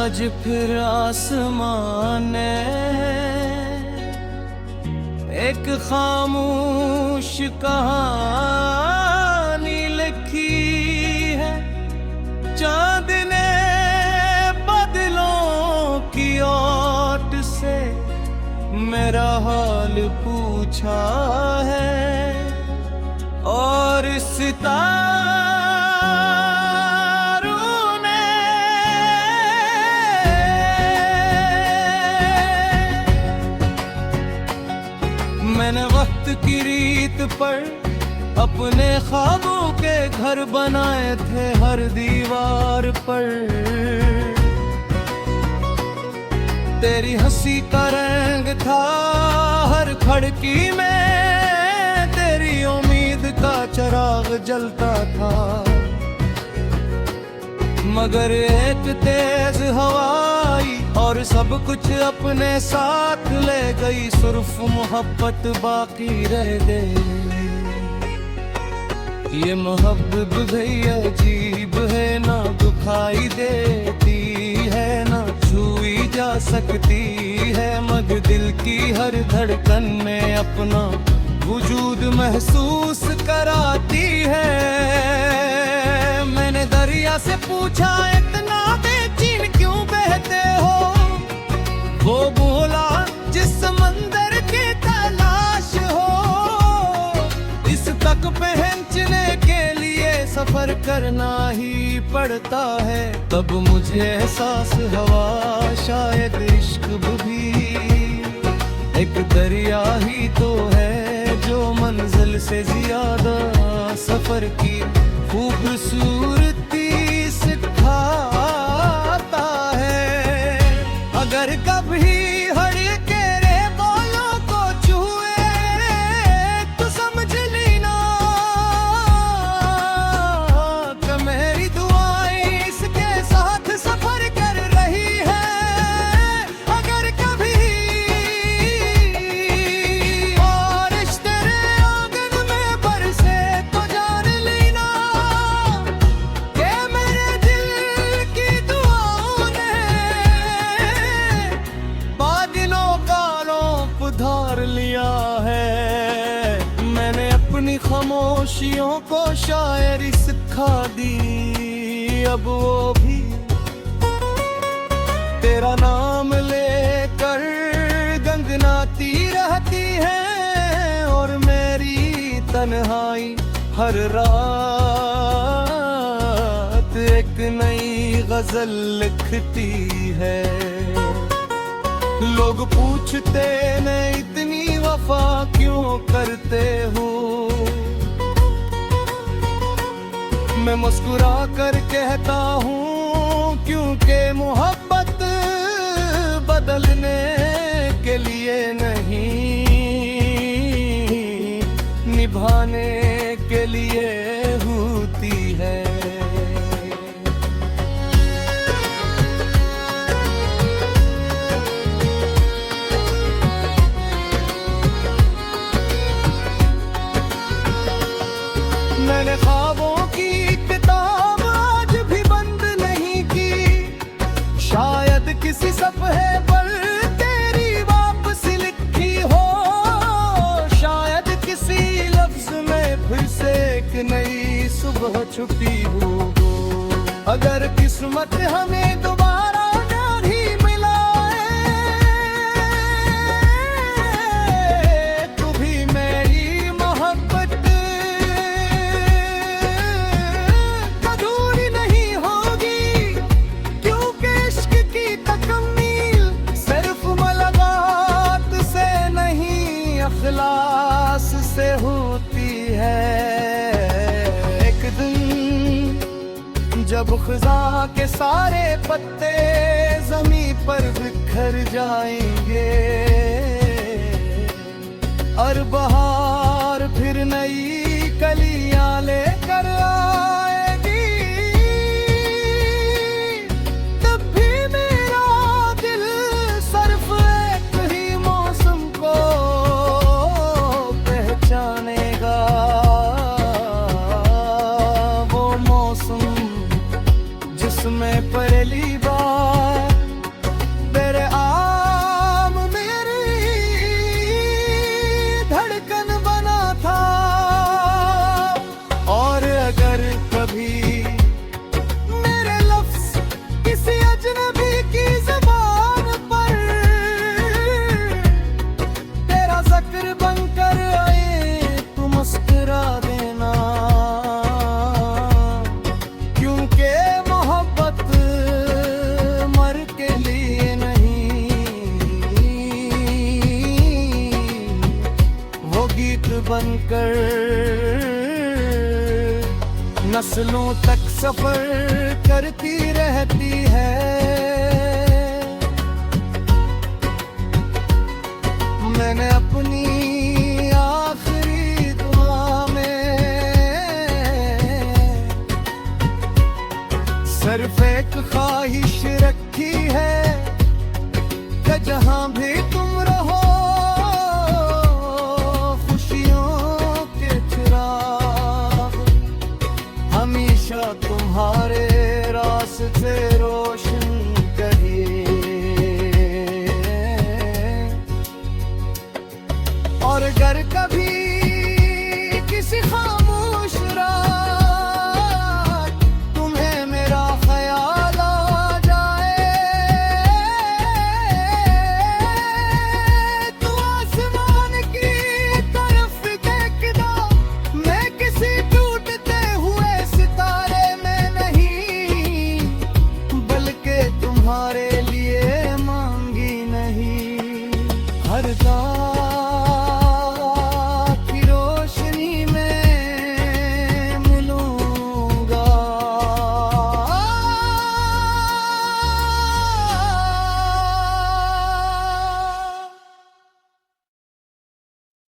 आज फिर आसमान ने एक खामोश कहानी लिखी है। चांद ने बादलों की ओट से मेरा हाल पूछा है और सितारों ने मैंने वक्त की रीत पर अपने ख्वाबों के घर बनाए थे हर दीवार पर। तेरी हंसी का रंग था हर खिड़की में, तेरी उम्मीद का चिराग जलता था। मगर एक तेज हवा आई और सब कुछ अपने साथ ले गई, सिर्फ मोहब्बत बाकी रह गई। ये मोहब्बत भैया अजीब है, ना दुखाई देती है ना छुई जा सकती है, मगर दिल की हर धड़कन में अपना वजूद महसूस कराती है। मैंने दरिया से पूछा इतना बेचैन क्यों बहते हो, वो बोला जिस समंदर की तलाश हो। इस तक पहुंचने के लिए सफर करना ही पड़ता है, तब मुझे एहसास हुआ शायद इश्क भी एक दरिया ही तो है, जो मंजिल से ज्यादा सफर की खूबसूरती सिखाता है। अगर कभी हड़के रे बालों को छुए तो समझ लेना कि मेरी दुआएं इसके साथ सफर कर रही है। अगर कभी बारिश तेरे आंगन में बरसे तो जान लेना कि मेरे दिल की दुआओं ने बादलों का रूप धार लिया है। मैंने अपनी खामोशियों को शायरी सिखा दी, अब वो भी तेरा नाम लेकर गंगनाती रहती है, और मेरी तन्हाई हर रात एक नई गजल लिखती है। लोग पूछते मैं इतनी वफा क्यों करते हो, मैं मुस्कुरा कर कहता हूँ क्योंकि मोहब्बत बदलने के लिए नहीं, निभाने के लिए होती है। मैंने ख्वाबों की किताब आज भी बंद नहीं की, शायद किसी सफ़े पर तेरी वापसी लिखी हो, शायद किसी लफ्ज में फिर से एक नई सुबह छुपी हो। अगर किस्मत हमें दोबारा नहीं मिलाए तो भी मेरी मोहब्बत अधूरी नहीं होगी, क्योंकि इश्क की तकमील सिर्फ मुलाकात से नहीं अखलास से होती है। एक दिन जब ख़ुदा के सारे पत्ते ज़मीं पर बिखर जाएंगे और बहार फिर नई कलियां लेकर आएगी, तब भी मेरा दिल सिर्फ एक ही मौसम को पहचानेगा, वो मौसम जिसमें पहली बार दूत बनकर नस्लों तक सफर करती रहती है।